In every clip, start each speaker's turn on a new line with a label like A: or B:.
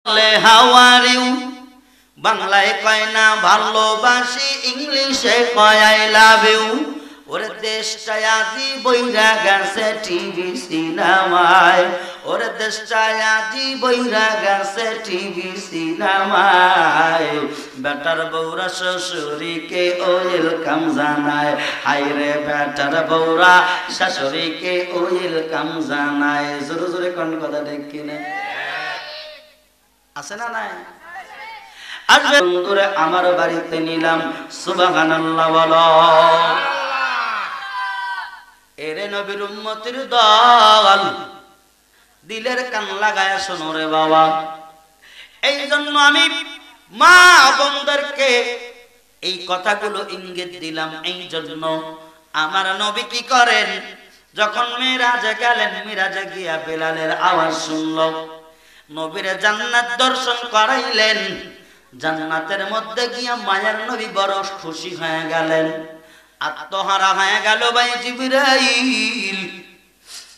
A: How are you? বাংলায় কয় না ভালোবাসি, ইংলিশে কয় আই লাভ ইউ। ওরে দেশটা আজি বইরা গেছে টিভি সিনেমায়, ওরে দেশটা আজি বইরা গেছে টিভি সিনেমায়। বেটার বউরা শ্বশুরিকে ওয়েলকাম জানায়, হায়রে বেটার বউরা শাশুড়িকে ওয়েলকাম জানায়। জোরে জোরে কোন কথা ঠিক কিনা আছে না নাই? আসবে বন্ধুরে আমার বাড়িতে নিলাম, সুবহানাল্লাহ বলো। এরে নবীর উম্মতের দল, দিলের কান লাগায়া শোনো রে বাবা। এই জন্য আমি মা বোনদেরকে এই কথাগুলো ইঙ্গিত দিলাম। এই জন্য আমার নবী কি করেন, যখন মেরাজে গেলেন, মেরাজে গিয়া বেলালের আওয়াজ শুনল, নবীর জান্নাত দর্শন করাইলেন। জান্নাতের মধ্যে গিয়া মায়ার নবী বড় খুশি হয়ে গেলেন, আত্মহারা হয়ে গেল। ভাই জিবরাইল,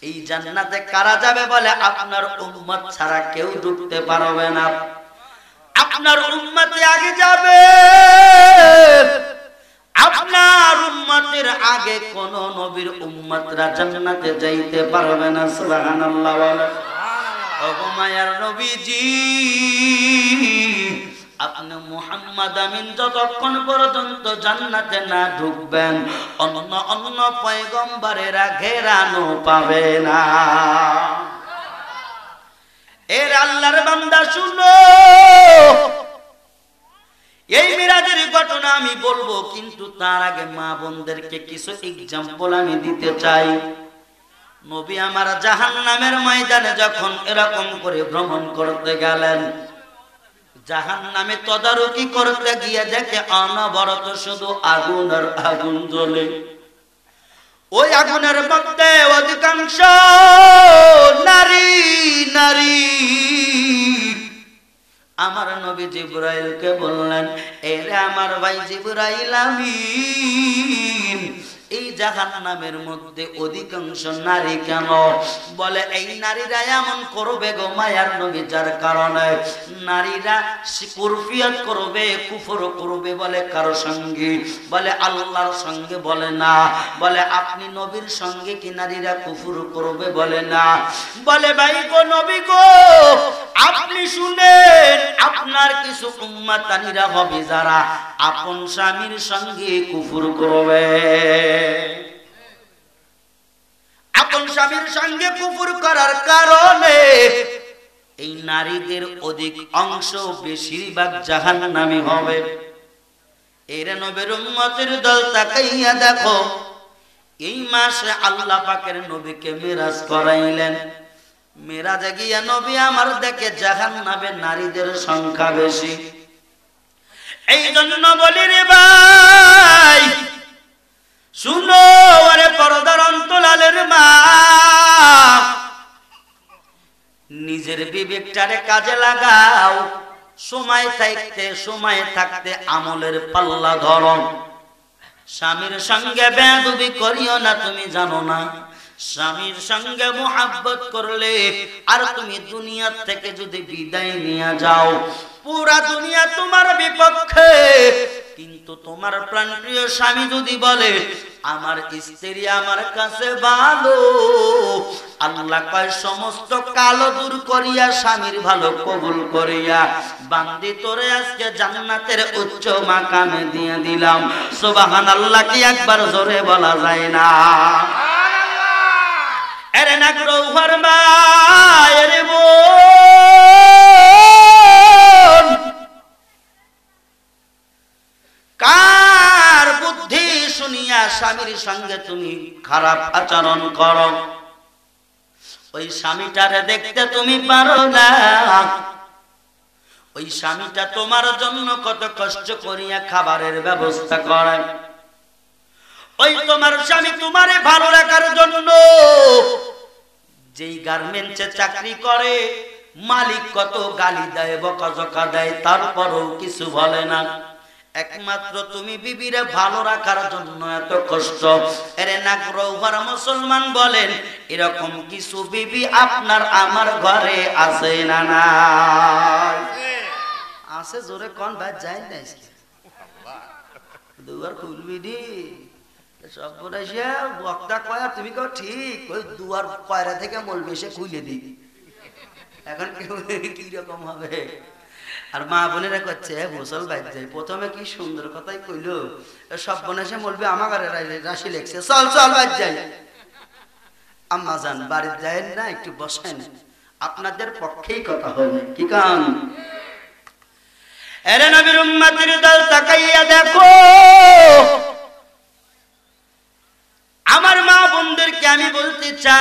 A: এই জান্নাতে কারা যাবে? বলে আপনার উম্মত ছাড়া কেউ ঢুকতে পারবে না, আপনার উম্মতে আগে যাবে, আপনার উম্মতের আগে কোন নবীর উম্মতরা জান্নাতে যাইতে পারবে না। সুবহানাল্লাহ বলে। ওগো মায়ার নবীজি, আপনি মুহাম্মদ আমিন যতক্ষণ পর্যন্ত জান্নাতে না ঢুকবেন, অন্য অন্য পয়গম্বরেরা ঘেরানো পাবে না। এর আল্লাহর বান্দা শুনো, এই মিরাজের ঘটনা আমি বলবো, কিন্তু তার আগে মা বোনদেরকে কিছু এক্সাম্পল আমি দিতে চাই। নবী আমার জাহান্নামের ময়দানে যখন এরকম করে ভ্রমণ করতে গেলেন, জাহান্নামে তদারকি করতে গিয়ে দেখে অনবরত শুধু আগুন আর আগুন জ্বলে। ওই আগুনের মধ্যে অধিকাংশ নারী নারী। আমার নবী জিবরাইলকে বললেন, এরে আমার ভাই জিবরাইল আমিন, এই জাহান্নামের মধ্যে অধিকাংশ নারী কেন? বলে এই নারীরা এমন করবে গো মায়ার নবী, যার কারণে নারীরা কুরফিয়ত করবে, কুফর করবে। বলে কারো সঙ্গে? বলে আল্লাহর সঙ্গে। বলে না। বলে আপনি নবীর সঙ্গে কি নারীরা কুফর করবে? বলে না। বলে ভাই গো নবী গো, আপনি শুনেন, আপনার কিছু উম্মতানিরা হবে যারা আপন স্বামীর সঙ্গে কুফর করবে। আপন স্বামীর সঙ্গে কুফর করার কারণে এই নারীদের অধিক অংশ, বেশিরভাগ জাহান্নামী হবে। এর নবীর উম্মতের দল, তাকাইয়া দেখো, এই মাসে আল্লাহ পাকের নবীকে মিরাজ করাইলেন। মিরাজে গিয়া নবী আমার দেখে জাহান্নামে নারীদের সংখ্যা বেশি। এই জন্য বলি রে ভাই শুনো, আরে পর্দার অন্তরালের মা, নিজের বিবেকটারে কাজে লাগাও। সময় থাকতে আমলের পাল্লা ধরো। স্বামীর সঙ্গে বেয়াদবি করিও না, তুমি জানো না স্বামীর সঙ্গে মুহাব্বত করলে আর তুমি দুনিয়া থেকে যদি বিদায় নিয়ে যাও, পুরা দুনিয়া তোমার বিপক্ষে। কিন্তু তোমার প্রাণপ্রিয় স্বামী যদি বলে আমার স্ত্রী আমার কাছে ভালো, আল্লাহ কয় সমস্ত কালো দূর করিয়া স্বামীর ভালো কবুল করিয়া বান্দি তোরে আজকে জান্নাতের উচ্চ মাকামে দিয়ে দিলাম। সুবহানাল্লাহ কি একবার জোরে বলা যায় না? এরে না গ্রৌহার মা, এরে বোন, কার বুদ্ধি শুনিয়া স্বামীর সঙ্গে তুমি খারাপ আচরণ করো? ওই স্বামীটারে দেখতে তুমি পারো না। ওই স্বামীটা তোমার জন্য কত কষ্ট করিয়া খাবারের ব্যবস্থা করে। ওই তোমার স্বামী তোমারে ভালো রাখার জন্য যেই গার্মেন্টসে চাকরি করে, মালিক কত গালি দেয়, বকাঝকা দেয়, তারপরও কিছু বলে না। একমাত্র তুমি বিবিরে ভালো রাখার জন্য এত কষ্ট। এরে নাগরৌহার মুসলমান বলেন, এরকম কিছু বিবি আপনার আমার ঘরে আছে না নাই? আছে জোরে কোন ভাই যায় না দুয়ার খুলবি দি সব বলেছে বক্তা কয়া তুমি কও ঠিক ওই দুয়ার কয়রা থেকে মলবে সে খুলে দি এখন কি রকম হবে আর মা বোনেরা করছে মুসল বাজ যায় প্রথমে কি সুন্দর কথাই কইলো সব বনেছে বলবে আমার রাশি লেখছে চল চল বাজ যাই আম্মা জান বাড়ি যায় না একটু বসেন আপনাদের পক্ষেই কথা হবে কি কান আরে নবীর উম্মতের দল তাকাইয়া দেখো আমার মা বোনদেরকে আমি বলতে চাই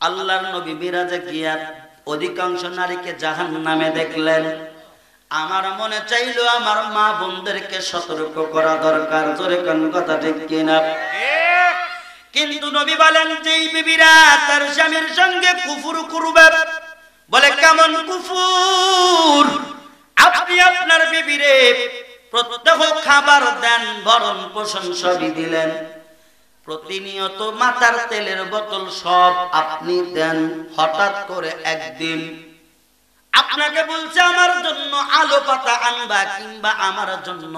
A: আল্লাহর নবী মিরাজে গিয়া অধিকাংশ নারীকে জাহান্নামে দেখলেন আমার মনে চাইলো আমার মা বোনদেরকে সতর্ক করা দরকার জোরে কোন কথা ঠিক কিনা কিন্তু নবী বলেন যেই বিবিরা তার স্বামীর সঙ্গে কুফর করবে বলে কেমন কুফর আপনি আপনার বিবিরে প্রত্যহ খাবার দেন ভরণ পোষণ সবই দিলেন প্রতিনিয়ত মাথার তেলের বোতল সব আপনি দেন হঠাৎ করে একদিন আপনাকে বলছে আমার জন্য আলো পাতা আনবা কিংবা আমার জন্য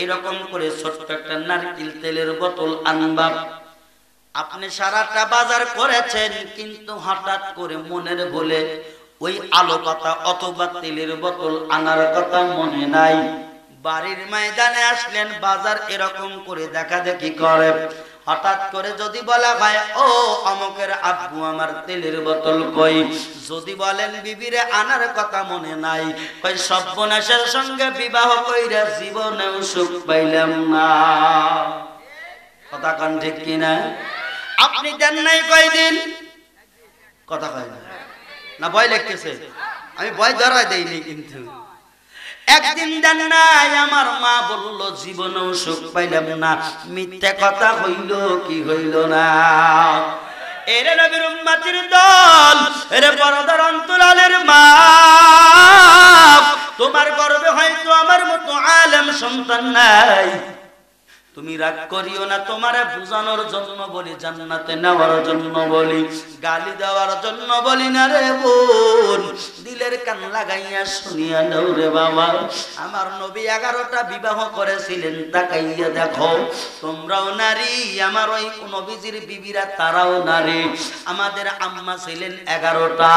A: এরকম করে ছোট্ট একটা নারকেল তেলের বোতল আনবা আপনি সারাটা বাজার করেছেন কিন্তু হঠাৎ করে মনের ভুলে ওই আলো পাতা অথবা তেলের বোতল আনার কথা মনে নাই বাড়ির ময়দানে আসলেন বাজার এরকম করে দেখা দেখি করে হঠাৎ করে যদি বলা হয় ও অমকের আব্বু আমার তেলের বোতল কই যদি বলেন বিবিরে আনার কথা মনে নাই কই সর্বনাশের সঙ্গে বিবাহ কইরা জীবনেও সুখ পাইলাম না কথা কান ঠিক কিনা আপনি দেন নাই কয়দিন কথা কয় না ভয় লাগতেছে আমি ভয় ধরাই দেইনি কিন্তু একদিন দেন নাই আমার মা বলল জীবনেও সুখ পাইলাম না মিথ্যা কথা হইল কি হইল না এরে নবীর উম্মতের দল এরে পরদার অন্তরালের মা তোমার গর্ভে হয়তো আমার মতো আলেম সন্তান নাই তুমি রাগ করিও না তোমারে বুঝানোর জন্য বলি জান্নাতে নেওয়ার জন্য বলি গালি দেওয়ার জন্য বলি না রে বোন দিলের কান লাগাইয়া শুনিয়া নাও রে বাবা আমার নবী 11টা বিবাহ করেছিলেন তাকাইয়া দেখো তোমরাও নারী আমার ওই নবীজির বিবিরা তারাও নারী আমাদের আম্মা ছিলেন 11টা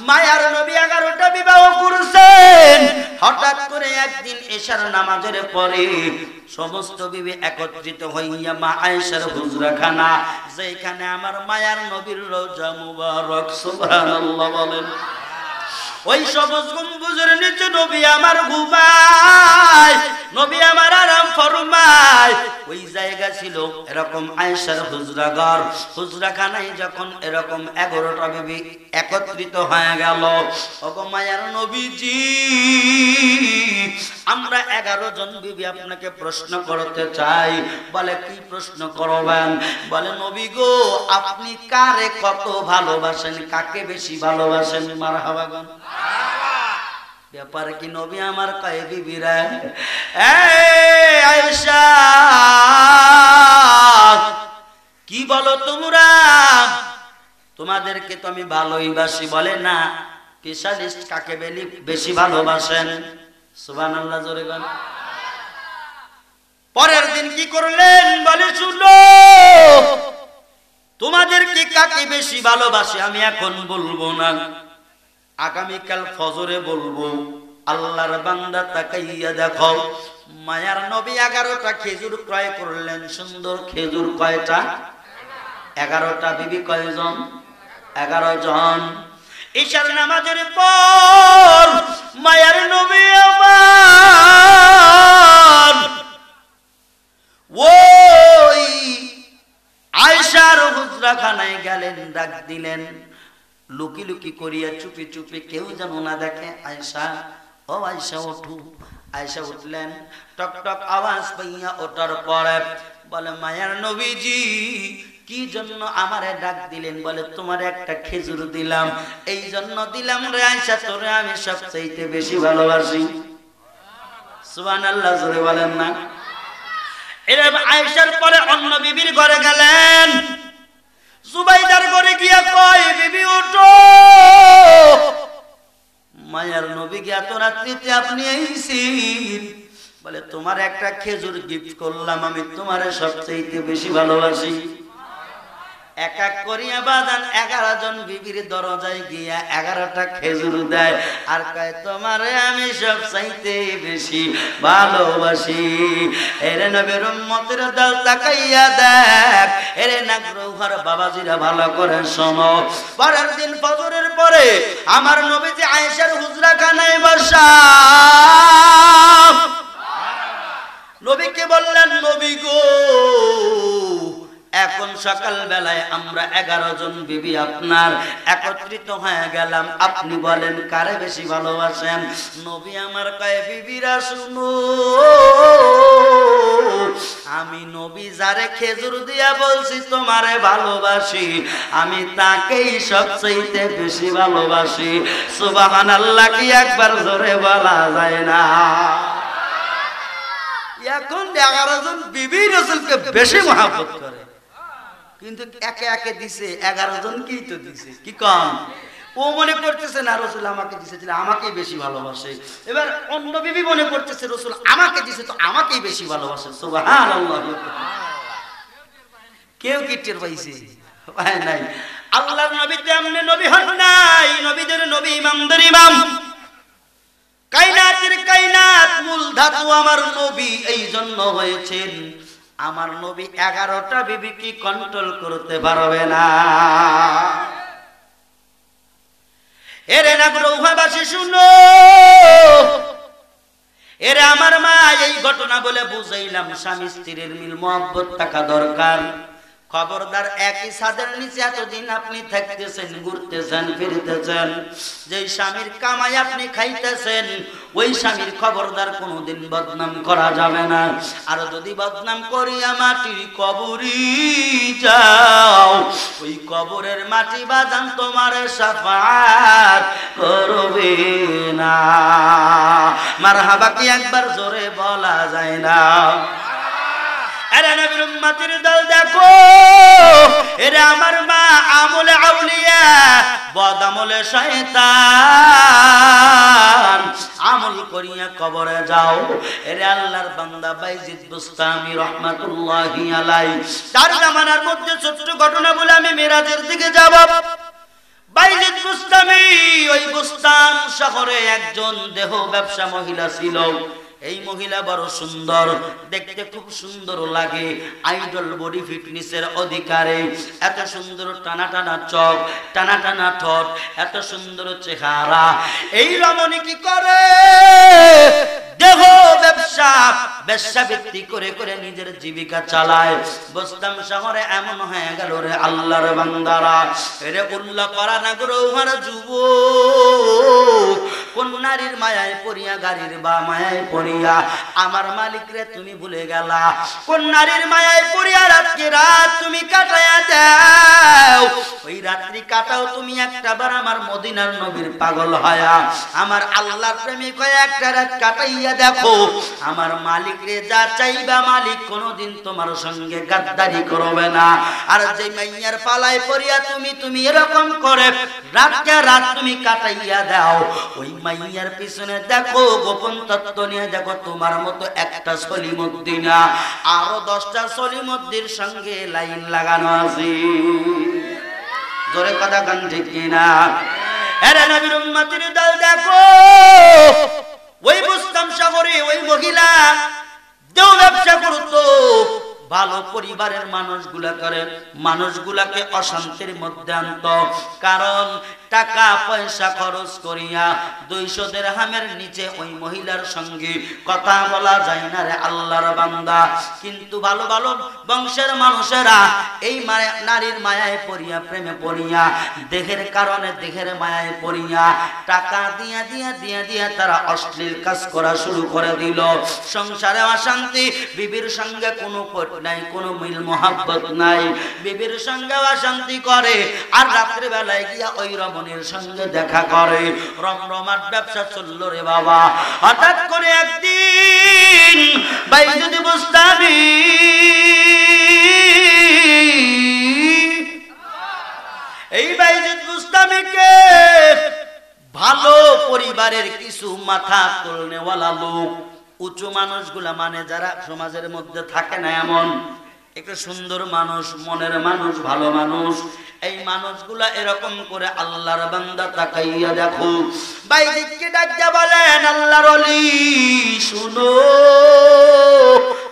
A: মায়ার নবী 11টা বিবাহ করেছেন হঠাৎ করে একদিন এশার নামাজের পরে সমস্ত বিবি একত্রিত হইয়া মা আয়েশার হুজরাখানা যেখানে আমার মায়ার নবীর রওজা মুবারক সুবহানাল্লাহ বলেন ওই সবুজ গম্বুজের নিচে নবী আমার ঘুমায় নবী আমার আরাম ফরমায় ওই জায়গা ছিল এরকম আয়েশার হুজরাঘর হুজরাখানায় যখন এরকম 11টা বিবি একত্রিত হয়ে গেল ওগো মায়ার নবীজি আমরা 11 জন বিবি আপনাকে প্রশ্ন করতে চাই বলে কি প্রশ্ন করবেন বলে নবী গো আপনি কারে কত ভালোবাসেন কাকে বেশি ভালোবাসেন মারহাবা গান ব্যাপার কি নবী আমার কয় বিবিরা এই আয়েশা কি বলো তোমরা তোমাদেরকে তো আমি ভালোই বাসি বলে না স্পেশালিস্ট কাকে বেশি ভালোবাসেন সুবহানাল্লাহ জোরে গান পরের দিন কি করলেন বলে শুনো তোমাদেরকে কাকে বেশি ভালোবাসে আমি এখন বলবো না আগামীকাল ফজরে বলবো আল্লাহর বান্দা তাকাইয়া দেখো মায়ার নবী 11টা খেজুর ক্রয় করলেন সুন্দর খেজুর কয়টা 11টা বিবি কয়জন 11 জন ঈশার নামাজের পর মায়ার নবী আমার ওই আয়েশার হুজরাখানায় গেলেন ডাক দিলেন লুকি লুকি করিয়া চুপি চুপি কেউ যেন না দেখে আয়েশা ও আয়েশা ওঠো আয়েশা উঠলেন টক টক আওয়াজ পাইয়া ওঠার পরে বলে মায়ার নবীজি কি জন্য আমারে ডাক দিলেন বলে তোমার একটা খেজুর দিলাম এই জন্য দিলাম রে আয়েশা তোরে আমি সবচেয়ে বেশি ভালোবাসি সুবহানাল্লাহ জোরে বলেন না এর আয়েশার পরে অন্য বিবির ঘরে গেলেন জুবাইদার ঘরে গিয়া কয় বিবি ওঠো নবীকে এত রাত্রিতে আপনি আইছেন, বলে তোমার একটা খেজুর গিফট করলাম, আমি তোমারে সবচেয়ে বেশি ভালোবাসি। এক এক করিয়া বাজান 11 জন বিবির দরজায় গিয়া 11টা খেজুর দেয় আর কয় তোমারে আমি সবচাইতে বেশি ভালোবাসি। এরে নবীর উম্মতের দল তাকাইয়া দেখ, এরে নাগরৌহার বাবাজিরা ভালো করে শোনো। পরের দিন ফজরের পরে আমার নবীজি আয়েশার হুজরাখানায় বসা, নবীকে বললেন, নবী গো, এখন সকাল বেলায় আমরা 11 জন বিবি আপনার একত্রিত হয়ে গেলাম, আপনি বলেন কারে বেশি ভালোবাসেন? নবী আমার কয়, বিবিরা শুনো, আমি নবী যারে খেজুর দিয়া বলছি তোমারে ভালোবাসি, আমি তাকেই সবচেয়ে বেশি ভালোবাসি। সুবহানাল্লাহ কি একবার জোরে বলা যায় না? এখন 11 জন বিবি রাসূলকে বেশি মহব্বত করে, কিন্তু একে একে দিছে 11 জনকেই তো দিছে, কি কম? ও মনে করতেছে না রাসূল আমাকে দিছে, আমাকেই বেশি ভালোবাসে। এবার অন্য বিবি মনে করতেছে রাসূল আমাকে দিছে তো আমাকেই বেশি ভালোবাসে। সুবহানাল্লাহ। কেউ কি টের পাইছে? পায় নাই। আল্লাহর নবী তেমনি নবী হন নাই, নবীদের নবী, ইমামদের ইমাম, কায়নাতের কায়নাত, মূল ধাতু আমার নবী এই জন্য হয়েছেন। আমার নবী 11টা বিবি কি কন্ট্রোল করতে পারবে না। এরে নাগরৌহাবাসী শুনো, এরে আমার মা, এই ঘটনা বলে বুঝাইলাম স্বামী স্ত্রীর মিল মহব্বত থাকা দরকার। খবরদার একই ছাদের নিচে এতদিন আপনি থাকতেছেন, ঘুরতেছেন, ফিরতেছেন, যেই স্বামীর কামাই আপনি খাইতেছেন ওই স্বামীর খবরদার কোনোদিন বদনাম করা যাবে না। আর যদি বদনাম করিয়া মাটির কবরে যাও, ওই কবরের মাটি বাজান তোমার শাফাআত করবে না। মারহাবা কি একবার জোরে বলা যায় না? এরে নবীর উম্মতের দল দেখো, এরে আমার মা, আমলে আউলিয়া, বদ আমলে শয়তান, আমল করিয়া কবরে যাও। এরে আল্লাহর বান্দা বাইজিদ বুস্তামি রহমাতুল্লাহি আলাইহি, তার জামানার মধ্যে ছোট্ট ঘটনা বলে আমি মিরাজের দিকে যাব। বাইজিদ বুস্তামি ওই বুস্তান শহরে একজন দেহ ব্যবসা মহিলা ছিল। এই মহিলা বড় সুন্দর, দেখতে খুব সুন্দর লাগে, আইডল বডি ফিটনেসের অধিকারী, এত সুন্দর টানা টানা চোখ, টানা টানা ঠোঁট, এত সুন্দর চেহারা। এই রমণী কি করে? দেহ ব্যবসা, ব্যবসা বিক্রি করে করে নিজের জীবিকা চালায়। বুস্তাম শহরে এমন হয়ে গেল রে আল্লাহর বান্দারা, এরে উল্লাহ পাড়া নাগরৌহার যুবক, কোন নারীর মায়ায় পড়িয়া, গাড়ির বা মায়ায় পড়িয়া আমার মালিক রে তুমি ভুলে গেলা? কোন নারীর মায়ায় পড়িয়া রাতকে রাত তুমি কাটাইয়া দাও? ওই রাত্রি কাটাও তুমি একটাবার আমার মদিনার নবীর পাগল হয়া, আমার আল্লাহর প্রেমিক হয়ে একটা রাত কাটাইয়া দেখো। আমার মালিক রে যা চাইবা মালিক কোনোদিন তোমার সঙ্গে গাদ্দারি করবে না। আর যে মাইয়ার পালায় পড়িয়া তুমি এরকম করে রাতকে রাত তুমি কাটাইয়া দাও, ওই মাইয়ার পিছনে দেখো গোপন তত্ত্ব নিয়ে দেখো তোমার মতো একটা সলিমুদ্দিনা আরো 10টা সলিমুদ্দির সঙ্গে লাইন লাগানো আছে। জোরে কথা গান ঠিক কিনা? এরে নবীর উম্মতের দল দেখো, ওই বুস্তাম শহরে ওই মহিলা দেও ব্যবসা করতো, ভালো পরিবারের মানুষগুলাকে অশান্তির মধ্যে আনতো। কারণ টাকা পয়সা খরচ করিয়া 200 দিরহামের নিচে ওই মহিলার সঙ্গে কথা বলা যায় না রে আল্লাহর বান্দা। কিন্তু ভালো ভালো বংশের মানুষেরা এই নারীর মায়ায় পড়িয়া, প্রেমে পড়িয়া, দেহের কারণে দেহের মায়ায় পড়িয়া টাকা দিয়া দিয়া দিয়া দিয়া তারা অশ্লীল কাজ করা শুরু করে দিল। সংসারে অশান্তি, বিবির সঙ্গে কোনো নাই, কোনো মিল মোহাব্বত নাই, বিবির সঙ্গে অশান্তি করে। আর রাত্রে বেলায় গিয়া ওই রমণীর সঙ্গে দেখা করে। রমরমার ব্যবসা চলল রে বাবা। হঠাৎ করে একদিন বাইজিদ বুস্তামি এই বাইজিদ বুস্তামিকে ভালো পরিবার পরিবারের কিছু মাথা তোলনেওয়ালা লোক, উঁচু মানুষগুলা মানে যারা সমাজের মধ্যে থাকে না এমন একটু সুন্দর মানুষ, মনের মানুষ, ভালো মানুষ, এই মানুষগুলা এরকম করে আল্লাহর বান্দা তাকাইয়া দেখো, বাইজিদকে ডাকিয়া বলেন আল্লাহর ওলি শুনো।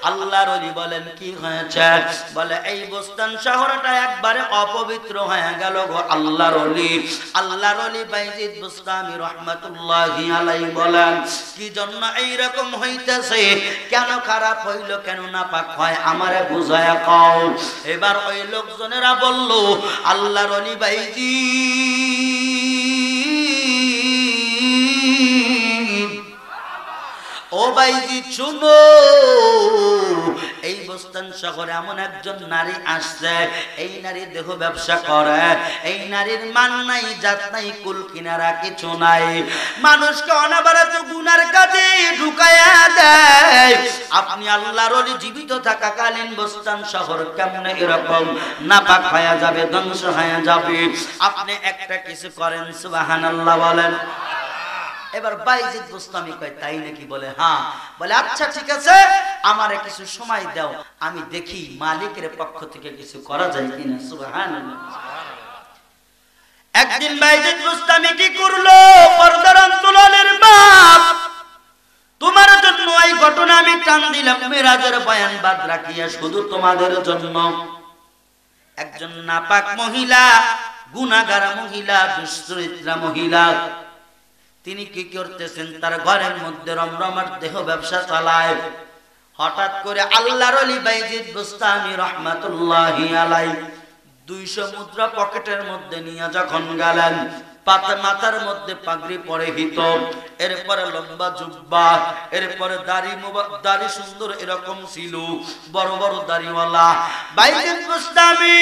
A: আল্লাহর ওলি বলেন কি হয়েছে? বলে এই বোস্তান শহরটা একবারে অপবিত্র হয়ে গেল গো আল্লাহর ওলি। আল্লাহর ওলি বাইজিদ বুস্তামি রাহমাতুল্লাহি আলাইহি বলেন কি জন্য এই রকম হইতেছে, কেন খারাপ হইল, কেন নাপাক হয় আমারে বুঝায়া কও। এবার ওই লোকজনেরা বলল আল্লাহর ওলি বাইজিদ, ও বাইজিদ শুনো, এই বোস্তান শহরে এমন একজন নারী আসছে, এই নারী দেহ ব্যবসা করে, এই নারীর মান নাই, জাত নাই, কুল কিনারা কিছু নাই, মানুষকে অনাবরত গুনার কাজে ঢুকায়া দেয়। আপনি আল্লাহর ওলি জীবিত থাকাকালীন বোস্তান শহর কেমনে এরকম নাপাক হয়ে যাবে, ধ্বংস হয়ে যাবে? আপনি একটা কিছু করেন, সুবহানাল্লাহ বলেন। এবার বাইজিদ বুস্তামি কয় তাই নাকি? বলে হ্যাঁ। বলে আচ্ছা ঠিক আছে, আমারে কিছু সময় দাও, আমি দেখি মালিকের পক্ষ থেকে কিছু করা যায় কিনা। সুবহানাল্লাহ। একদিন বাইজিদ বুস্তামি কি করলো? পর্দার আন্দোলনের বাপ, তোমার জন্য এই ঘটনা আমি টান দিলাম, মেরাজের বয়ান বাদ রাখিয়া শুধু তোমাদের জন্য। একজন নাপাক মহিলা, গুনাহগার মহিলা, দুশ্চরিত্রা মহিলা, তিনি কি করতেছেন? তার ঘরের মধ্যে রমরমার দেহ ব্যবসা চালায়। হঠাৎ করে আল্লাহর ওলি বাইজিদ বুস্তামি রাহমাতুল্লাহি আলাইহি 200 মুদ্রা পকেটের মধ্যে নিয়ে যখন গেলেন, মাথার মধ্যে পাগড়ি পরিহিত, এরপরে লম্বা জুব্বা, এরপরে দাড়ি সুন্দর এরকম ছিল, বড় বড় দাড়িওয়ালা বাইজিদ বুস্তামি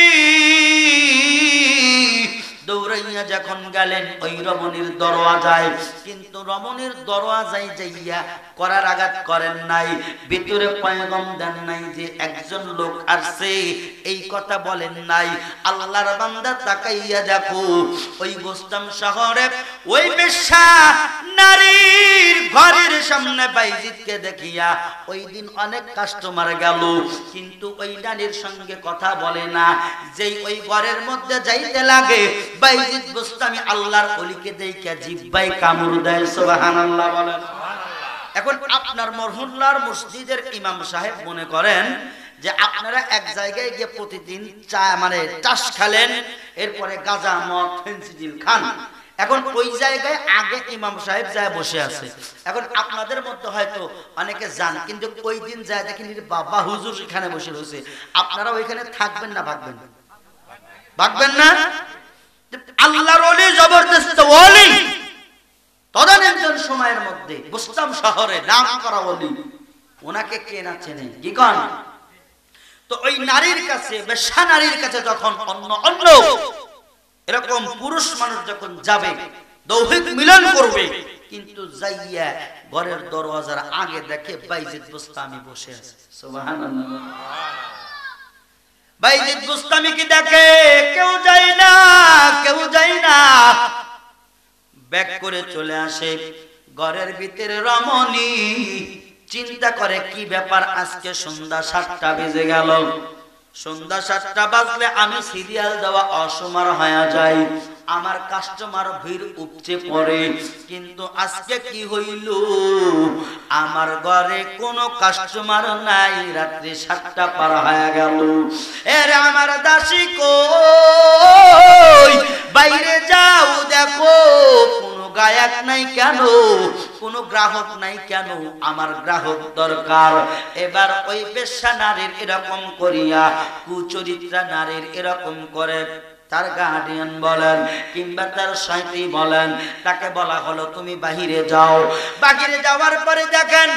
A: দৌড়াইয়া যখন গেলেন ওই রমণীর দরওয়াজায়, কিন্তু রমণীর দরওয়াজায় যাইয়া করার আঘাত করেন নাই, ভিতরে পয়গম দেন নাই যে একজন লোক আসছে, এই কথা বলেন নাই। আল্লাহর বান্দা তাকাইয়া দেখো, ওই বোস্তাম শহরে ওই বেশ্যা নারীর ঘরের সামনে বাইজিদকে দেখিয়া ওই দিন অনেক কাস্টমার গেল, কিন্তু ওই নারীর সঙ্গে কথা বলে না। যেই ওই ঘরের মধ্যে যাইতে লাগে, বাইজিদ বুস্তামি আল্লাহর ওলিকে দেইখা জিহ্বায় কামড় দেয়। সুবহানাল্লাহ বলেন। এখন আপনার মহল্লার মসজিদের ইমাম সাহেব মনে করেন যে আপনারা এক জায়গায় গিয়ে প্রতিদিন চা মানে চাষ খেলেন, এরপরে গাঁজা মদ ফেন্সিডিল খান। এখন ওই জায়গায় আগে ইমাম সাহেব যায় বসে আছে। এখন আপনাদের মধ্যে হয়তো অনেকে যান, কিন্তু ওই দিন যায় দেখেন বাবা হুজুর এখানে বসে রয়েছে, আপনারা ওইখানে থাকবেন না ভাগবেন? ভাগবেন না? আল্লাহর ওলি জবরদস্ত ওলি, তদানীন্তন সময়ের মধ্যে বুস্তাম শহরে নাম করা ওলি, ওনাকে কে না চেনে? কি কন? তো ওই নারীর কাছে, বেশ্যা নারীর কাছে যখন অন্য এরকম পুরুষ মানুষ যখন যাবে, দৈহিক মিলন করবে, কিন্তু যাইয়া ঘরের দরওয়াজার আগে দেখে বাইজিদ বুস্তামি বসে আছে। সুবহানাল্লাহ। বাইজিদ বুস্তামি কি দেখে? কেউ যায় না, কেউ যায় না, ব্যাক করে চলে আসে। ঘরের ভিতরে রমণী চিন্তা করে কি ব্যাপার, আজকে সন্ধ্যা 7টা বেজে গেল, সন্ধ্যা 7টা বাজলে আমি সিরিয়াল দেওয়া অসময় হয়ে যায়, আমার কাস্টমার ভিড় উপচে পড়ে, কিন্তু আজকে কি হইল, আমার ঘরে কোনো কাস্টমার নাই, রাত্রি 7টা পার হয়ে গেল। এর আমার দাসী কই, বাইরে যাও দেখো, কোনো গায়ক নাই কেন, কোনো গ্রাহক নাই কেন, আমার গ্রাহক দরকার। এবার ওই বেশ্যা নারীর এরকম করিয়া, কুচরিত্রা নারীর এরকম করে তার গার্ডিয়ান বলেন কিংবা তার সাথী বলেন, তাকে বলা হলো তুমি বাহিরে যাও। বাহিরে যাওয়ার পরে দেখেন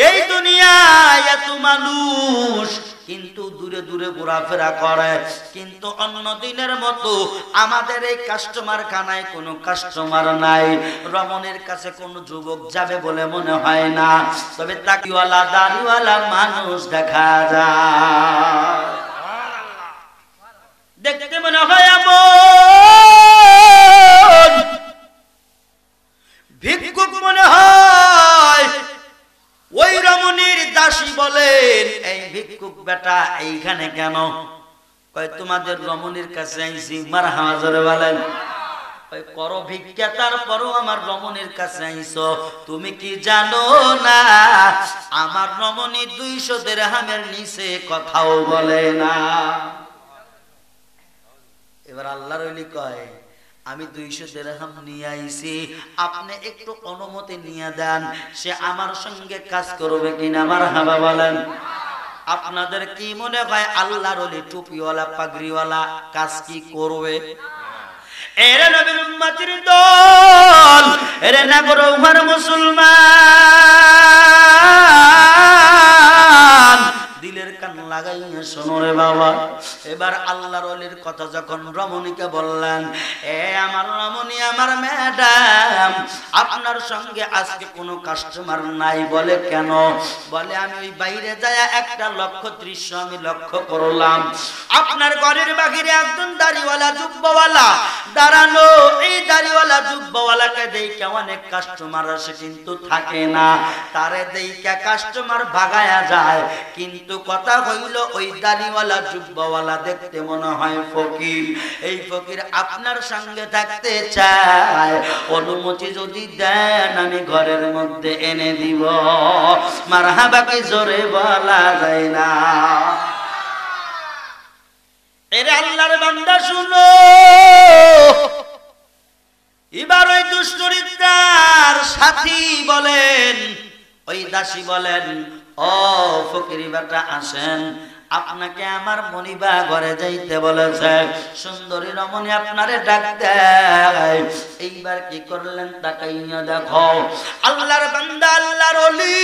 A: এই দুনিয়ায় এত মানুষ, কিন্তু দূরে দূরে ঘোরাফেরা করে, কিন্তু অন্য দিনের মতো আমাদের এই কাস্টমার খানায় কোনো কাস্টমার নাই। রমণীর কাছে কোনো যুবক যাবে বলে মনে হয় না, তবে তাকিওয়ালা দাড়িওয়ালা মানুষ দেখা যায়, দেখতে মনে হয় এমন। ভিক্ষুক ভিক্ষুক মনে হয়। ওই রমণীর দাসী বলেন, এই ভিক্ষুক বেটা এইখানে কেন? কয় তোমাদের রমণীর কাছে আইছি। মারহাবা জোরে বলেন। কয় করো ভিক্ষা, তারপরও আমার রমণীর কাছে আইছো। তুমি কি জানো না আমার রমণী 200 দিরহামের নিচে কথাও বলে না। এবার আল্লাহর ওলি কয় আমি 200 দিরহাম নিয়ে আইছি, আপনি একটু অনুমতি নিয়ে দেন, সে আমার সঙ্গে কাজ করবে কিনা। মারহাবা বলেন। আপনাদের কি মনে হয় আল্লাহর ওলি টুপিওয়ালা পাগড়িওয়ালা কাজ কি করবে? এরে নবীর উম্মতের দল, এরে নাগরওয়ার মুসলমান, দিলের কান লাগাইয়া শোনো রে বাবা। এবার আল্লাহর ওলির কথা যখন রমণীকে বললেন, এ আমার রমণী, আমার ম্যাডাম, আপনার সঙ্গে আজকে কোনো কাস্টমার নাই। বলে কেন? বলে আমি ওই বাইরে যায় একটা লক্ষ্য দৃশ্য আমি লক্ষ্য করলাম। আপনার ঘরের বাহিরে একজন দাড়িওয়ালা জুব্বাওয়ালা দাঁড়ানো। এই দাড়িওয়ালা জুব্বাওয়ালাকে দেখে অনেক কাস্টমার আসে কিন্তু থাকে না, তারে দেখে কাস্টমার ভাগায়া যায়। কিন্তু কথা হইল ওই দাড়িওয়ালা জুব্বাওয়ালা দেখতে মনে হয় ফকির। এই ফকির আপনার সঙ্গে থাকতে চায়, অনুমতি যদি দেন আমি ঘরের মধ্যে এনে দিব। মারহাবা কি জোরে বলা যায় না? এরে আল্লাহর বান্দা শুনো, এবার ওই দুশ্চরিত্রার সাথী বলেন, ওই দাসী বলেন, ও ফকির বেটা আসেন, আপনাকে আমার মনিবা ঘরে যাইতে বলেছে। সুন্দরী রমণী আপনারে ডাক দেয়। এইবার কি করলেন তাকাইয়া দেখো, আল্লাহর বান্দা আল্লাহর ওলি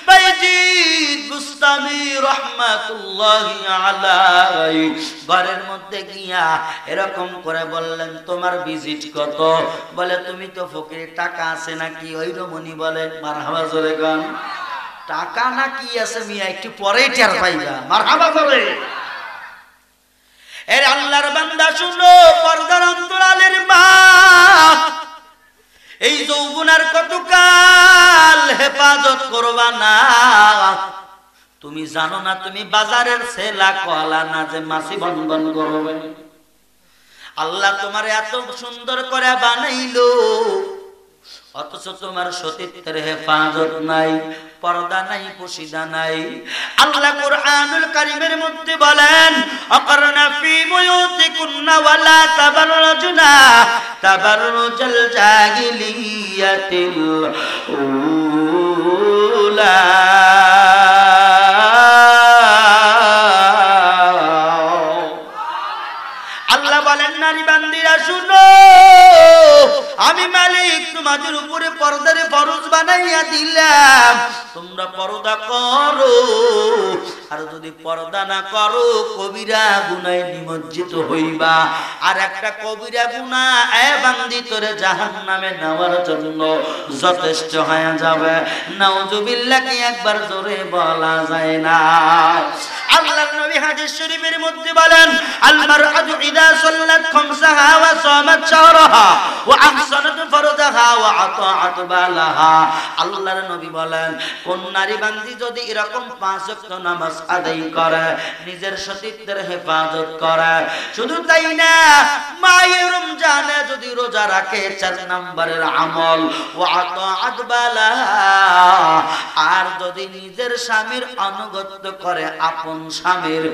A: বাইজিদ বুস্তামি রাহমাতুল্লাহি আলাইহি ঘরের মধ্যে গিয়া এরকম করে বললেন, তোমার ভিজিট কত? বলে তুমি তো ফকির, টাকা আছে নাকি? ওই রমণী বলে, মারহাবা জোরে গান, টাকা না কি আছে মিয়া, একটু পরেই টের পাইবা। মারহাবা জোরে। এর আল্লাহর বান্দা শুনো, পর্দার অন্তরালের মা, এই যৌবনার কতকাল হেফাজত করবা না? তুমি জানো না তুমি বাজারের ছেলা কলা না যে মাছি বন্ধন করবে? আল্লাহ তোমার এত সুন্দর করে বানাইলো, অথচ তোমার সতীত্বের হেফাজত নাই, পর্দা নাই, পশিদা নাই। আল্লাহ কুরআনুল কারীমের মধ্যে বলেন, আকারনা ফি বুয়ুতিকুন্না ওয়ালা তাবাররুজনা তাবাররুজাল জাহিলিয়াতিল উলা। আল্লাহ বলেন, নারী বান্দিরা শুনো, আমি মালিক তোমাদের উপরে পর্দার ফরজ বানাইয়া দিলাম, তোমরা পর্দা করো। আর যদি পর্দা না করো কবিরা গুনাহে নিমজ্জিত হইবা। আর একটা কবিরা গুনাহ এ বান্দি তোরে জাহান্নামে নেওয়ার জন্য যথেষ্ট হয়ে যাবে। নাউজুবিল্লাহ, কি একবার জোরে বলা যায় না? আল্লাহর নবী হাদিস শরীফের মধ্যে বলেন, আল মারআতু ইযা সাল্লাত খামসাহা ওয়া সামাত শাহরাহা ওয়া আহসানাত ফারজাহা ওয়া আতাআত বালাহা। আল্লাহর নবী বলেন, কোন নারী বান্দি যদি এরকম 5 ওয়াক্ত নামাজ আদায় করে, নিজের সতীত্বের হেফাজত করে, শুধু তাই না, মাহে রমজানে যদি রোজা রাখে, 4 নম্বরের আমল, ওয়া আতাআত বালাহা, আর যদি নিজের স্বামীর আনুগত্য করে, আপন স্বামীর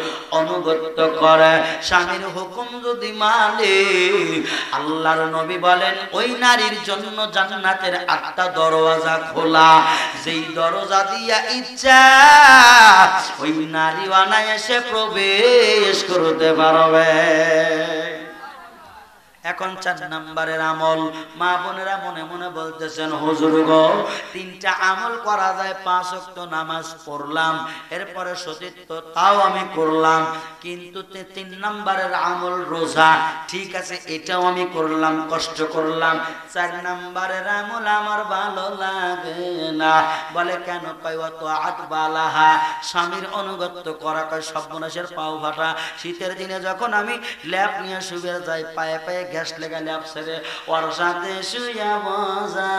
A: অনুগত্য করে, স্বামীর হুকুম যদি মানে, আল্লাহর নবী বলেন ওই নারীর জন্য জান্নাতের 8টা দরওয়াজা খোলা। যেই দরজা দিয়া ইচ্ছা ওই নারী অনায়াসে প্রবেশ করতে পারবে। এখন 4 নম্বরের আমল, মা বোনেরা মনে মনে বলতেছেন, হুজুর গো 3টা আমল করা যায়, 5 ওয়াক্ত নামাজ পড়লাম, এরপরে সতীত্ব তাও আমি করলাম, কিন্তু 3 নম্বরের আমল রোজা, ঠিক আছে এটাও আমি করলাম, কষ্ট করলাম, 4 নম্বরের আমল আমার ভালো লাগে না। বলে কেন? কয় আত বালাহা, স্বামীর অনুগত্য করা। কয় সর্বনাশের পাও ফাটা। শীতের দিনে যখন আমি ল্যাপ নিয়ে শুয়ে যাই, পায়ে পায়ে গ্যাস লাগালে আপসরে ওর সাথে শুয়া মজা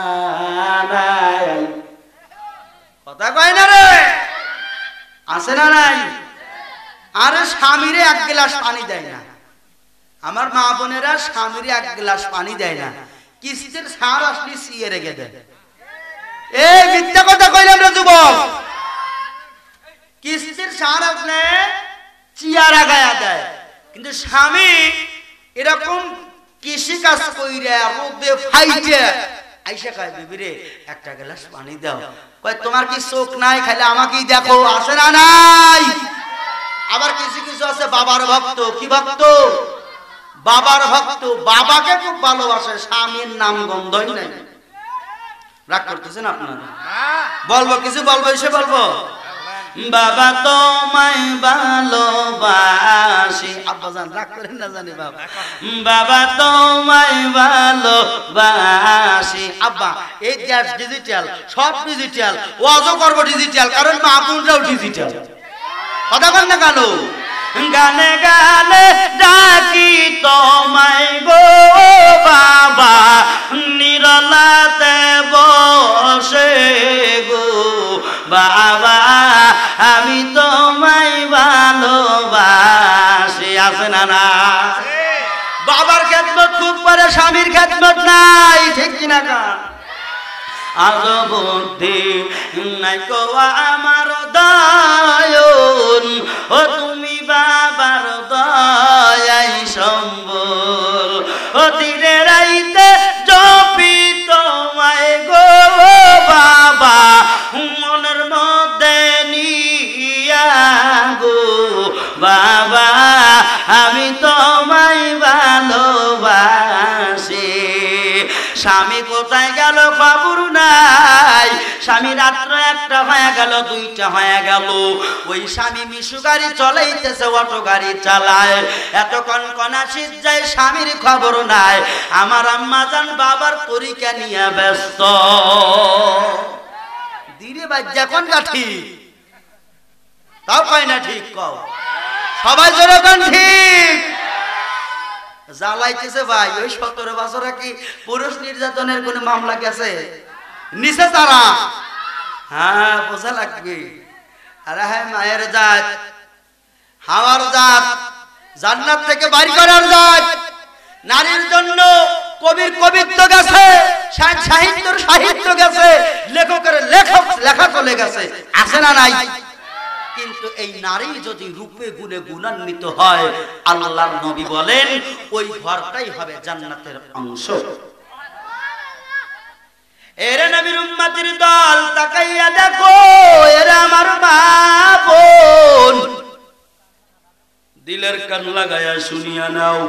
A: নাই। কথা কয় না রে, আছে না নাই? আরে স্বামীরে এক গ্লাস পানি দেয় না, আমার মা বোনেরা স্বামীরে এক গ্লাস পানি দেয় না, কিস্তির সার আসলে সিয়ে রেখে দেয়। এই মিথ্যা কথা কইলাম রে যুবক, কিস্তির সার আসলে চিয়ারা গায়া দেয়, কিন্তু স্বামী এরকম কৃষি কাজ কইরা রোদে ফাইটে আইসা কয় বিবি রে একটা গ্লাস পানি দাও। কয় তোমার কি চোখ নাই, খালি আমাকেই দেখো, আছে না নাই? আবার কিছু কিছু আছে বাবার ভক্ত, কি ভক্ত? বাবার ভক্ত, বাবাকে খুব ভালোবাসে, স্বামীর নাম গন্ধই নাই। রাগ করতেছেন আপনারা? বলবো কিছু বলবো, এসে বলবো বাবা তোমায় ভালোবাসি। আব্বা জান রাগ করেন না জানি বাবা, বাবা তোমায় ভালোবাসি। আব্বা এই গ্যাস ডিজিটাল, সব ডিজিটাল, ওয়াজও করবো ডিজিটাল, কারণ মা বোনরাও ডিজিটাল। কথা বল না কেন? গানে গানে ডাকি তোমায় গো বাবা, নিরলাতে বসে গো বাবা, আমি তোমায় ভালোবাসি। আছে না না? বাবার খেদমত খুব করে, স্বামীর খেদমত নাই, ঠিক কিনা কা? আজ বুদ্ধি নাই কো আমার দয়ন, ও তুমি বাবার দয়াই সম্বল, ও দিনে রাইতে জপি তোমায় গো বাবা, মনের মধ্যে নিয়া গো বাবা, আমি তোমায় ভালোবাসি। স্বামী কোথায় গেল খবর নাই, স্বামী রাত্র একটা হয়ে গেল, দুইটা হয়ে গেল, ওই স্বামী মিশু গাড়ি চলাইতেছে, অটো গাড়ি চালায়, এত কনকনা শীত যায়, স্বামীর খবর নাই। আমার আম্মা জান বাবার পরীক্ষা নিয়ে ব্যস্ত। দিরে বাজ্যা কোনটা ঠিক? তাও কয় না ঠিক, কও সবাই জোরে কোন ঠিক? জ্বালাইতেছে ভাই, ওই 17 বছরে কি পুরুষ নির্যাতনের কোন মামলা গেছে নিচে তারা? হ্যাঁ বোঝা লাগবে। আরে হ্যাঁ মায়ের জাত, হাওয়ার জাত, জান্নাত থেকে বাড়ি করার জাত। নারীর জন্য কবির কবিত্ব গেছে, সাহিত্যের সাহিত্য গেছে, লেখকের লেখা চলে গেছে, আছে না নাই? কিন্তু এই নারী যদি রূপে গুণে গুণান্বিত হয়, আল্লাহর নবী বলেন ওই ঘরটাই হবে জান্নাতের অংশ। এরে নবীর উম্মতের দল, তাকাইয়া দেখো, এরা আমার মা বোন, দিলের কান লাগায়া শুনিয়া নাও।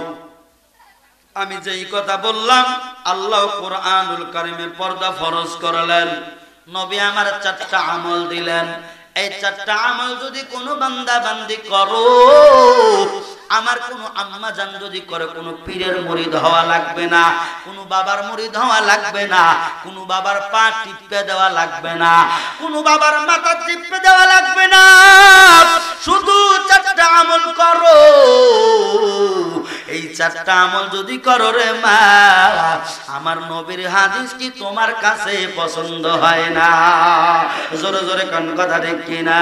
A: আমি যেই কথা বললাম, আল্লাহ কোরআনুল কারীমের পর্দা ফরজ করলেন, নবী আমার 4টা আমল দিলেন। এই 4টা আমল যদি কোনো বান্দা বান্দি করো, আমার কোন আম্মা জান যদি করে, কোন পীরের মুরিদ হওয়া লাগবে না, কোন বাবার মুরিদ হওয়া লাগবে না, কোন বাবার পা টিপে দেওয়া লাগবে না, কোন বাবার মাথা টিপে দেওয়া লাগবে না, শুধু 4টা আমল করো। এই 4টা আমল যদি করো রে মা, আমার নবীর হাদিস কি তোমার কাছে পছন্দ হয় না? জোরে জোরে কোন কথা ঠিক কিনা?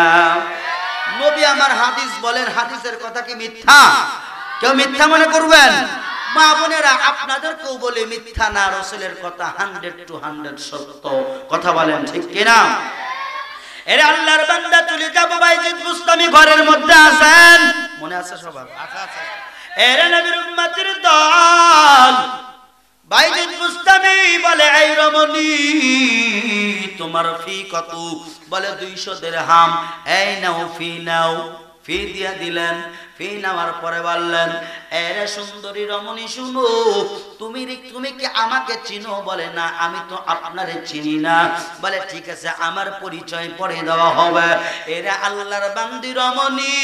A: নবী আমার হাদিস বলেন, হাদিসের কথা কি মিথ্যা? কেউ মিথ্যা মনে করবেন? মা বোনেরা আপনাদেরকেও বলে মিথ্যা না, রাসূলের কথা 100 to 100 সত্য। কথা বলেন ঠিক কিনা? এরে আল্লাহর বান্দা, চলে যাব বাইজিদ বুস্তামি ঘরের মধ্যে আছেন, মনে আছে সবার? আছে। এরে নবীর উম্মতের দল, বাইজিদ বুস্তামি বলে এই রমণী তোমার ফি কত? বলে 200 দিরহাম। এই নাও ফি নাও, ফি দিয়া দিলেন। ফি নেওয়ার পরে বললেন, এরে সুন্দরী রমণী শুনো, তুমি কি আমাকে চিনো? বলে না, আমি তো আপনারে চিনি না। বলে ঠিক আছে, আমার পরিচয় পরে দেওয়া হবে। এরে আল্লাহর বান্দি রমণী,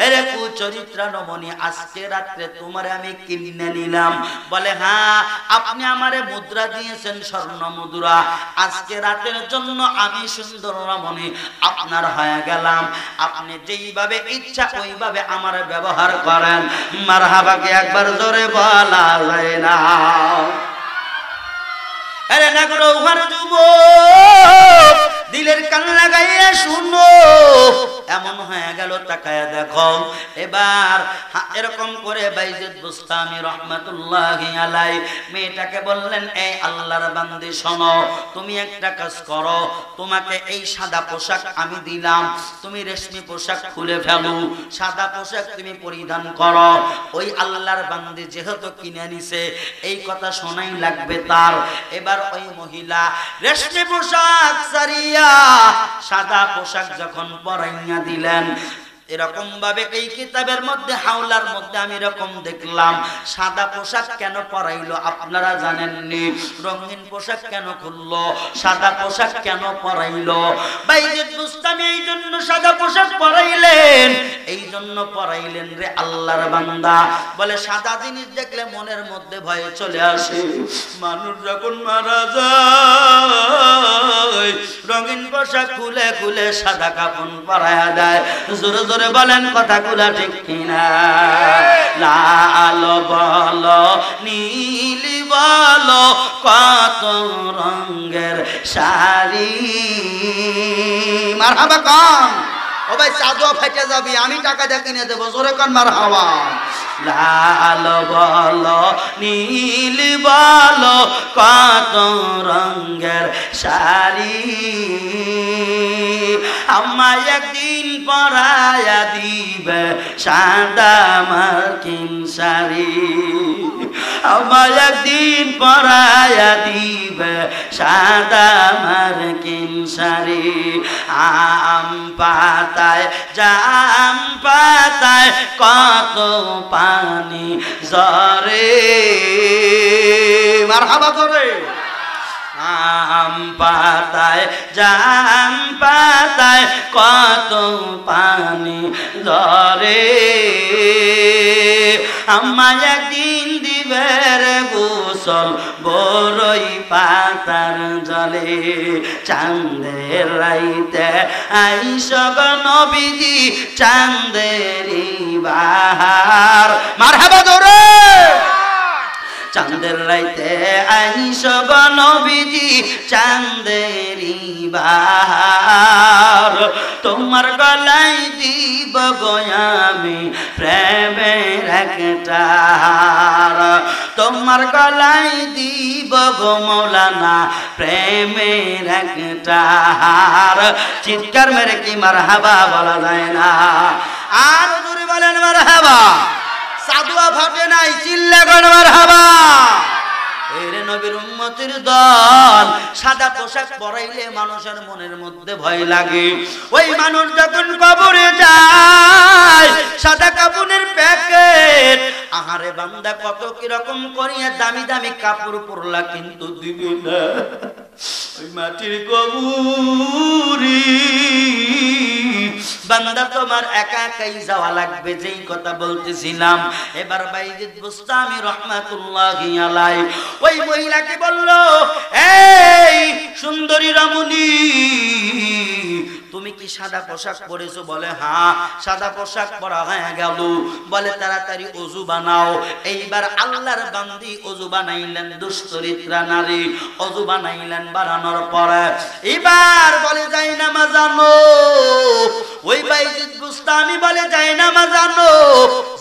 A: এরে কুচরিত্রা রমণী, আজকে রাত্রে তোমারে আমি কিনে নিলাম। বলে হ্যাঁ, আপনি আমারে মুদ্রা দিয়েছেন, স্বর্ণ মুদ্রা, আজকে রাতের জন্য আমি সুন্দর রমণী আপনার হয়ে গেলাম। আপনি যেইভাবে ইচ্ছা ওইভাবে আমার ব্যবহার করেন মারহাবা কি একবার জোরে বলা যায় না? আরে না করো ওখানে যুবক দিলের কান লাগাইয়া শুনো, এমন হয়ে গেল তাকায়া দেখো। এবার এরকম করে বাইজিদ বুস্তামি রহমাতুল্লাহি আলাইহি মেয়েটাকে বললেন, এই আল্লাহর বান্দি শোনো, তুমি একটা কাজ করো, তোমাকে এই সাদা পোশাক আমি দিলাম, তুমি রেশমি পোশাক খুলে ফেলো, সাদা পোশাক তুমি পরিধান করো। ওই আল্লাহর বান্দি যেহেতু কিনে নিছে এই কথা শোনাই লাগবে তার। এবার ওই মহিলা রেশমি পোশাক সারিয়া সাদা পোশাক যখন পরাইয়া দিলেন, এরকম ভাবে এই কিতাবের মধ্যে হাওলার মধ্যে আমি এরকম দেখলাম, সাদা পোশাক কেন পরাইলো আপনারা জানেননি? রঙিন পোশাক কেন খুললো, সাদা পোশাক কেন পরাইলো? বাইজিদ বুস্তামি এই জন্য সাদা পোশাক পরাইলেন, এই জন্য পরাইলেন রে আল্লাহর বান্দা। বলে সাদা জিনিস দেখলে মনের মধ্যে ভয় চলে আসে, মানুষ যখন মারা যায় রঙিন পোশাক খুলে খুলে সাদা কাপড় পরায়া দেয়। জোরে জোরে বলেন কথাগুলা ঠিক কিনা? লাল বলো নীল বলো কত রঙের শাড়ি, মারহাবা কন। ও ভাই চাঁদও ফেটে যাবি, আমি টাকা দিয়ে কিনে দেবো, জোরে কন মারহাবা। লাল বলো নীল বলো কত রঙের শাড়ি, আমায় একদিন পরায়া দিবে সাদা মার্কিন শাড়ি, আমায় একদিন পরায়া দিবে সাদা মার্কিন শাড়ি। আম পাতায় জাম পাতায় কত পানি ঝরে, মারহাবা করে। আম পাতায় জাম পাতায় কত পানি ঝরে, আমায় একদিন দিবে রে গোসল বড়ই পাতার জলে। চাঁদের রাইতে আইস গো নবীজি চাঁদেরি বাহার, মারহাবা জোরে। চাঁদের রাইতে আইস গো নবীজি চাঁদেরি বাহার, তোমার গলায় দিব গো আমি প্রেমের একটা হার, তোমার গলায় দিব গো মৌলানা প্রেমের একটা হার। চিৎকার মেরে কি মারহাবা বলা যায় না? আর জোরে বলেন মারহাবা। সাদুয়া ফাটে নাই, চিল্লা করে মারহাবা। এর নবীর উম্মতের দল সাদা পোশাক পরাইলে মানুষের মনের মধ্যে ভয় লাগে। ওই মানুষ যখন কবরে যায় সাদা কাপড়ের প্যাকেট, আহারে বান্দা কত কিরকম করিয়া দামি দামি কাপড় পরলা কিন্তু দিবে না ওই মাটির কবরে। বান্দা তোমার একা একাই যাওয়া লাগবে, যেই কথা বলতেছিলাম। এবার বাইজিদ বুস্তামি রহমাতুল্লাহি আলাইহি ওই মহিলাকে বলল, এই সুন্দরী রমণী তুমি কি সাদা পোশাক পরেছো? বলে হ্যাঁ, সাদা পোশাক পরা হয়ে গেল। বলে তাড়াতাড়ি ওযু বানাও। এইবার আল্লাহর বান্দি ওযু বানাইলেন, দুশ্চরিত্রা নারী ওযু বানাইলেন। বানানোর পরে এবার বলে যাই নামাজ আনো। ওই বাইজিদ বুস্তামি বলে যাই নামাজ আনো।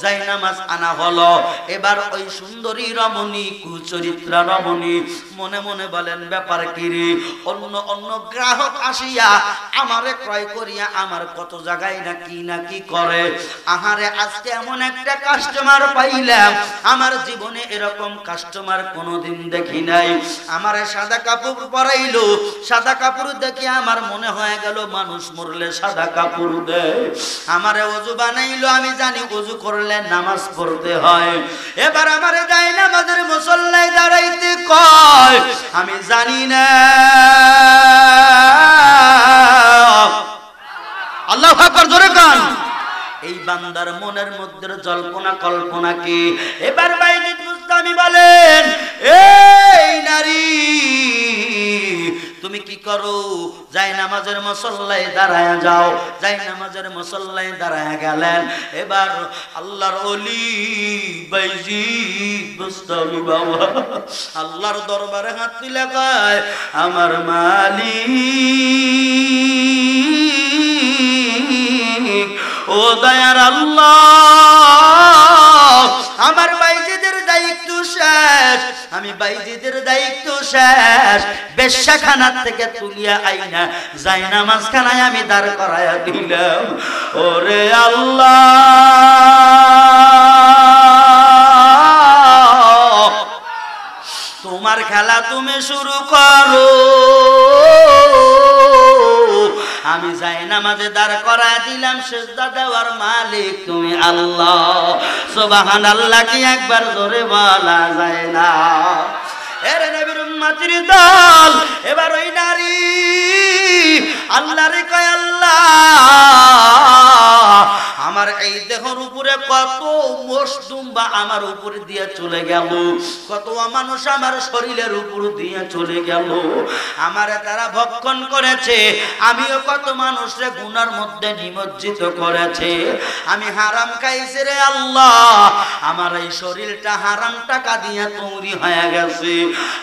A: যাই নামাজ আনা হলো। এবার ওই সুন্দরী রমণী, কুচরিত্রা রমণী মনে মনে বলেন, ব্যাপার কি রে? অন্য অন্য গ্রাহক আসিয়া আমারে ক্রয় করিয়া আমার কত জায়গায় না কি করে, আহারে আজকে এমন একটা কাস্টমার পাইলাম, আমার জীবনে এরকম কাস্টমার কোনোদিন দেখি নাই। আমারে সাদা কাপড় পরাইলো, সাদা কাপড় দেখে আমার মনে হয়ে গেল মানুষ মরলে সাদা কাপড় দেয়। আমারে ওযু বানাইলো, আমি জানি ওযু করলে নামাজ পড়তে হয়। এবার আমারে যাই নামাজের মুসল্লায় দাঁড়াইতে কয়, আমি জানি না। আল্লাহু আকবার, জোরে কান। এই বান্দার মনের মধ্যে জল্পনা কল্পনা কি? এবার বাইজিদ বুস্তামি বলেন, এই নারী তুমি কি করো, জায়নামাজের মুসল্লায় দাঁড়ায়া যাও। জায়নামাজের মুসল্লায় দাঁড়ায়া গেলেন। এবার আল্লাহর ওলি বাইজিদ বুস্তামি বাবা আল্লাহর দরবারে হাত তুলে কয়, আমার মালিক ও দয়ার আল্লাহ, আমার বাইজিদের দায়িত্ব শেষ, আমি বাইজিদের দায়িত্ব শেষ। বেশ্যাখানার থেকে তুলিয়া আইনা জায়নামাজ খানায় আমি দাঁড় করাইয়া দিলাম। ওরে আল্লাহ, তোমার খেলা তুমি শুরু করো, আমি জায়নামাজে দাঁড় করায় দিলাম। সিজদা দেওয়ার মালিক তুমি আল্লাহ। সুবহানাল্লাহ কি একবার জোরে বলা যায় না? এর নবীর উম্মতের দল, এবার ওই নারী আল্লাহরে কয়, আল্লাহ আমার এই দেহের উপরে কত মশদুম্বা আমার উপর দিয়ে চলে গেল, কত মানুষ আমার শরীরের উপর দিয়ে চলে গেল, আমারে তারা ভক্ষণ করেছে, আমিও কত মানুষরে গুনার মধ্যে নিমজ্জিত করেছে, আমি হারাম খাইছি রে আল্লাহ, আমার এই শরীরটা হারাম টাকা দিয়ে তৈরি হয়ে গেছে।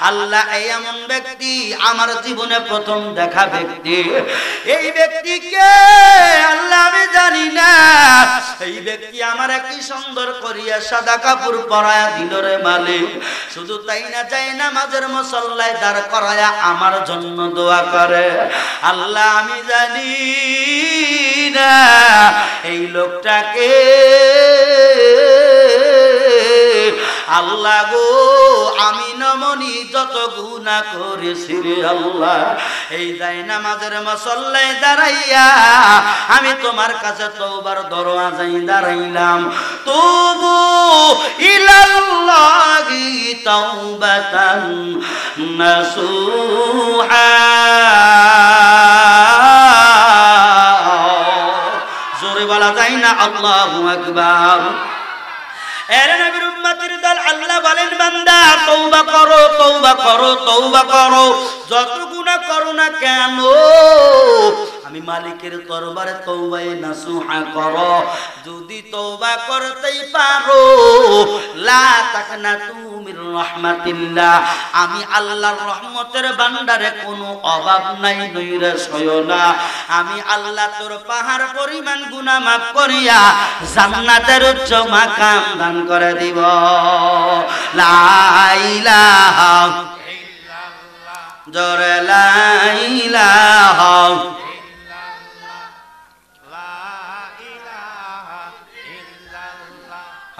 A: আল্লাহ এই এমন ব্যক্তি আমার জীবনে প্রথম দেখা ব্যক্তি, এই ব্যক্তিকে আল্লাহ আমি জানি না, এই ব্যক্তি আমার কি সুন্দর করিয়া সাদা কাপড় পরায়া দিল রে মালিক। শুধু তাই না, জায়নামাজের মুসল্লায় দাঁড় করায়া আমার জন্য দোয়া করে। আল্লাহ আমি জানি না এই লোকটাকে, আল্লাহ গো আমি নমনি যত গুনাহ করেছি রে আল্লাহ, এই জায়নামাজের মুসল্লায় দাঁড়াইয়া আমি তোমার কাছে তওবার দরওয়াজায় দাঁড়াইলাম। তুবু ইলাল্লাহি তাওবাতান নাসুহা। জোরে বলা যায় না আল্লাহু আকবার? এর নবীর উম্মতের দল, আল্লাহ বলেন বান্দা তওবা করো, তওবা করো, তওবা করো, যত গুনাহ করো না কেন আমি মালিকের দরবারে তওবায়ে নাসুহা করো। যদি তওবা করতেই পারো, লা তাকনাতু মির রাহমাতিল্লাহ, আমি আল্লাহর রহমতের ভান্ডারে কোনো অভাব নাই, নৈরাশ হয়ো না। আমি আল্লাহ তোর পাহাড় পরিমাণ গুনাহ মাফ করিয়া জান্নাতের উচ্চ মাকাম দান করে দিব। লা ইলাহা ইল্লাল্লাহ, জোরে লা ইলাহা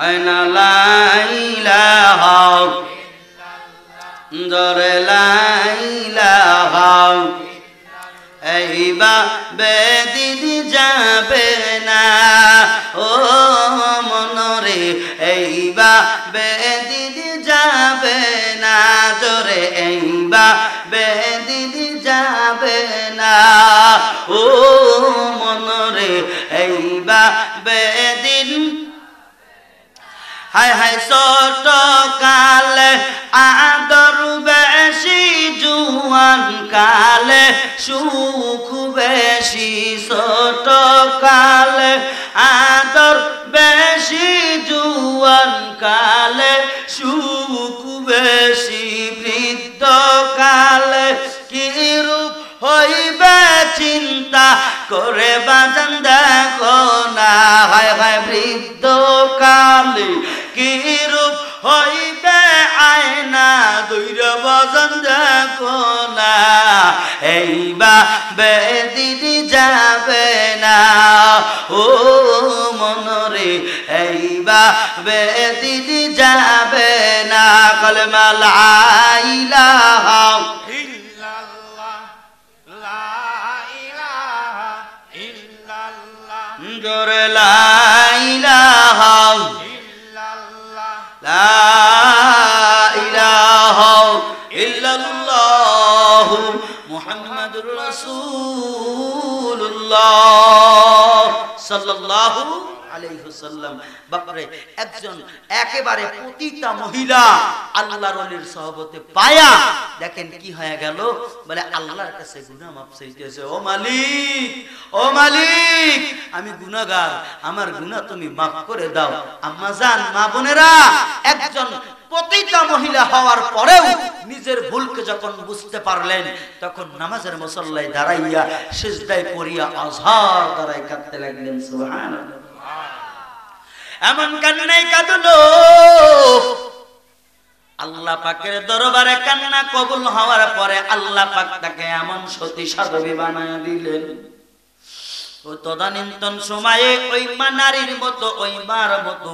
A: হায়না লা ইলাহা জোরে লা ইলাহা। এইবা বেদিন যাবে না ও মনরে, এইবা বেদিন যাবে না, জোরে এইবা বেদিন যাবে না ও মনরে, এইবা বেদিন। হায় হায় ছোট কালে আদর বেশি, জুয়ান কালে সুখ বেশি, ছোট কালে আদর বেশি, জুয়ান কালে সুখ বেশি, বৃদ্ধ কালে কিরূপ হইবে চিন্তা করে বাজান দেখো না। হায় হায় বৃদ্ধ কালে কিরূপ হইবে আয়না দৈরা বাজান দেখো না। এইবা বেদিন যাবে না ও মনরে, এইবা বেদিন যাবে না। কলমা লা ইলাহা জোরে লা ইলাহা লা ইলাহা ইল্লাল্লাহু মুহাম্মাদুর রাসূলুল্লাহ সাল্লাল্লাহু আলাইহি সাল্লাম বাপরে একজন একেবারে পতিতা মহিলা আল্লাহর ওলির সহবতে পায়া দেখেন কি হয়ে গেল বলে আল্লাহর কাছে গুনাহ মাফ চাইতেছে ও মালিক আমি গুনাহগার আমার গুনাহ তুমি মাফ করে দাও আম্মা জান মা বোনেরা একজন পতিতা মহিলা হওয়ার পরেও নিজের ভুলকে যখন বুঝতে পারলেন তখন নামাজের মুসল্লায় দাঁড়াইয়া সিজদায় পড়িয়া আজহার দ্বারাই কাঁদতে লাগলেন সুবহানাল্লাহ এমন কান্নাই কাঁদলো আল্লাহ পাকের দরবারে কান্না কবুল হওয়ার পরে আল্লাহ পাক তাকে এমন সতী সাধবী বানায়া দিলেন ও তদানীন্তন সময়ে ওই মা নারীর মতো ওই মার মতো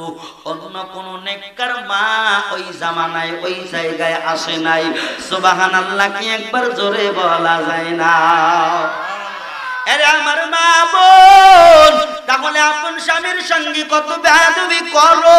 A: অন্য কোন নেককার মা ওই জামানায় ওই জায়গায় আসে নাই সুবহানাল্লাহ কি একবার জোরে বলা যায় না আরে আমার মা বোন তাহলে আপন স্বামীর সঙ্গে কত বেয়াদবি করো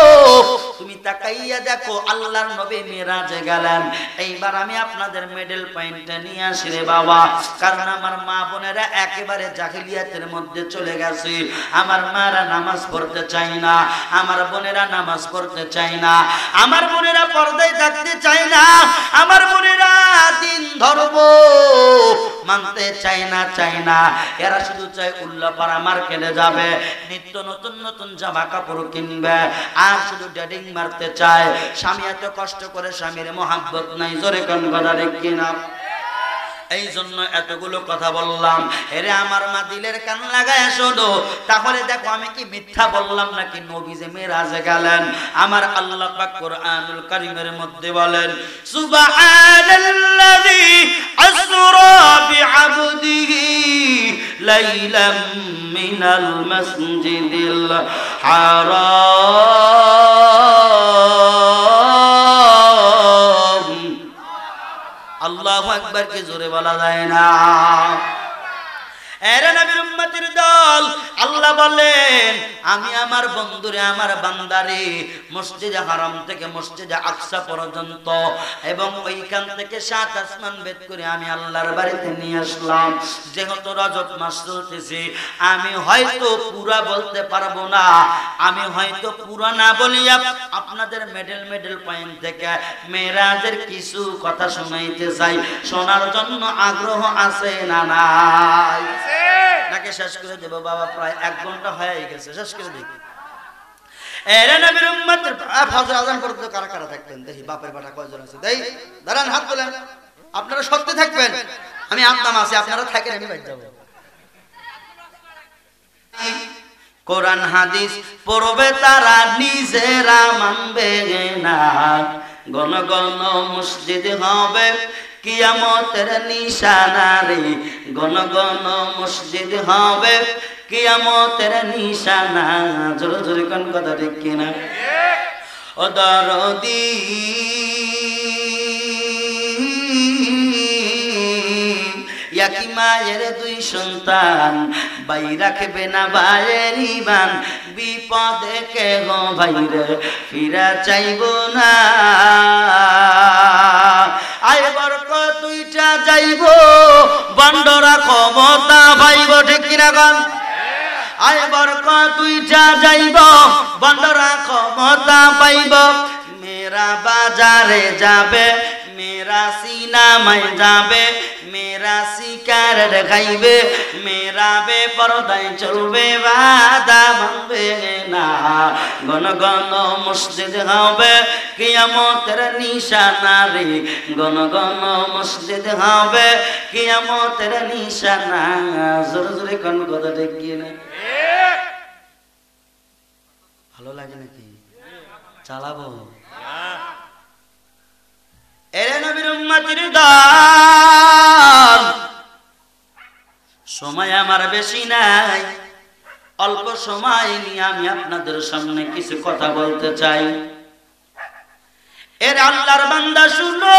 A: তুমি তাকাইয়া দেখো আল্লাহর নবী মিরাজে গেলেন এইবার আমি আপনাদের মিডল পয়েন্টে নিয়ে আসি রে বাবা কারণ আমার মা বোনেরা একেবারে জাহিলিয়াতের মধ্যে চলে গেছে আমার মারা নামাজ পড়তে চায় না আমার বোনেরা নামাজ পড়তে চায় না আমার বোনেরা পর্দায় থাকতে চায় না আমার বোনেরা দিন ধর্ম মানতে চায় না এরা শুধু চায় উল্লাপাড়া মার্কেটে যাবে নিত্য নতুন নতুন জামা কাপড় কিনবে আর শুধু ডেটিং মারতে চায় স্বামী এত কষ্ট করে স্বামীর মহাব্বত নাই জোরে কোন কথা ঠিক কিনা এই জন্য এতগুলো কথা বললাম এরে আমার মা দিলের কান লাগায় শোনো তাহলে দেখো আমি কি মিথ্যা বললাম নাকি নবী যে মিরাজে গেলেন আমার আল্লাহ পাক কোরআনুল কারীমের মধ্যে বলেন সুবহানাল্লাযী আসরা বিআবদিহি লাইলাম মিনাল মাসজিদিল হারাম আল্লাহু আকবার কি জোরে বলা যায় না এরে নবীর উম্মতের দল আল্লাহ বলেন আমি আমার বন্ধুরে আমার বান্দারে মসজিদে হারাম থেকে মসজিদে আকসা পর্যন্ত এবং ওইখান থেকে সাত আসমান ভেদ করে আমি আল্লাহর বাড়িতে নিয়ে আসলাম যেহেতু রজব মাস চলতেছে আমি হয়তো পুরা বলতে পারবো না আমি হয়তো পুরা না বলিয়া আপনাদের মেডেল পয়েন্ট থেকে মেরাজের কিছু কথা শোনাইতে চাই শোনার জন্য আগ্রহ আছে না নাই নাকি শেষ করে দেব বাবা প্রায় 1 ঘন্টা হয়ে গেছে শেষ করে দিই এরে নবীর উম্মতের ফজর আযান করতে কারা কারা থাকবেন দেখি বাপের বাটা কয়জন আছে দেই দাঁড়ান হাত তোলেন আপনারা সত্যি থাকবেন আমি আমদাম আছি আপনারা থাকেন আমি বাইরে যাব কোরআন হাদিস পড়বে তারা নিজেরা মানবে না গণ গণ মসজিদ হবে কিয়ামতের নিশানা রে গণ গণ মসজিদ হবে কিয়ামতের নিশানা জোরে জোরে কোন কথা ঠিক কিনা ও দরদি ইয়াকি মায়ের 2 সন্তান ভাই রাখবে না ভাইয়ের ঈমান বিপদে কে গো ভাইরে ফিরা চাইবো না আয় বরকত তুইটা যাইবো বন্ডরা ক্ষমতা ভাইব ঠিক কিনা গান আয় বরকত তুইটা যাইবো বন্ডরা ক্ষমতা পাইব মেরা বাজারে যাবে মেরা সিনেমায় যাবে মেরা শিকার দেখাইবে মেরা বেপরদায় চলবে বাধা ভাঙবে না গণ গণ মসজিদ হবে কিয়ামতের নিশানা রে গণ গণ মসজিদ হবে কিয়ামতের নিশানা জোরে জোরে কোন কথা ঠিক না ভালো লাগে নাকি চালাবো এরে নবীর উম্মতের দল সময় আমার বেশি নাই অল্প সময় নিয়ে আমি আপনাদের সামনে কিছু কথা বলতে চাই এর আল্লাহর বান্দা শুনো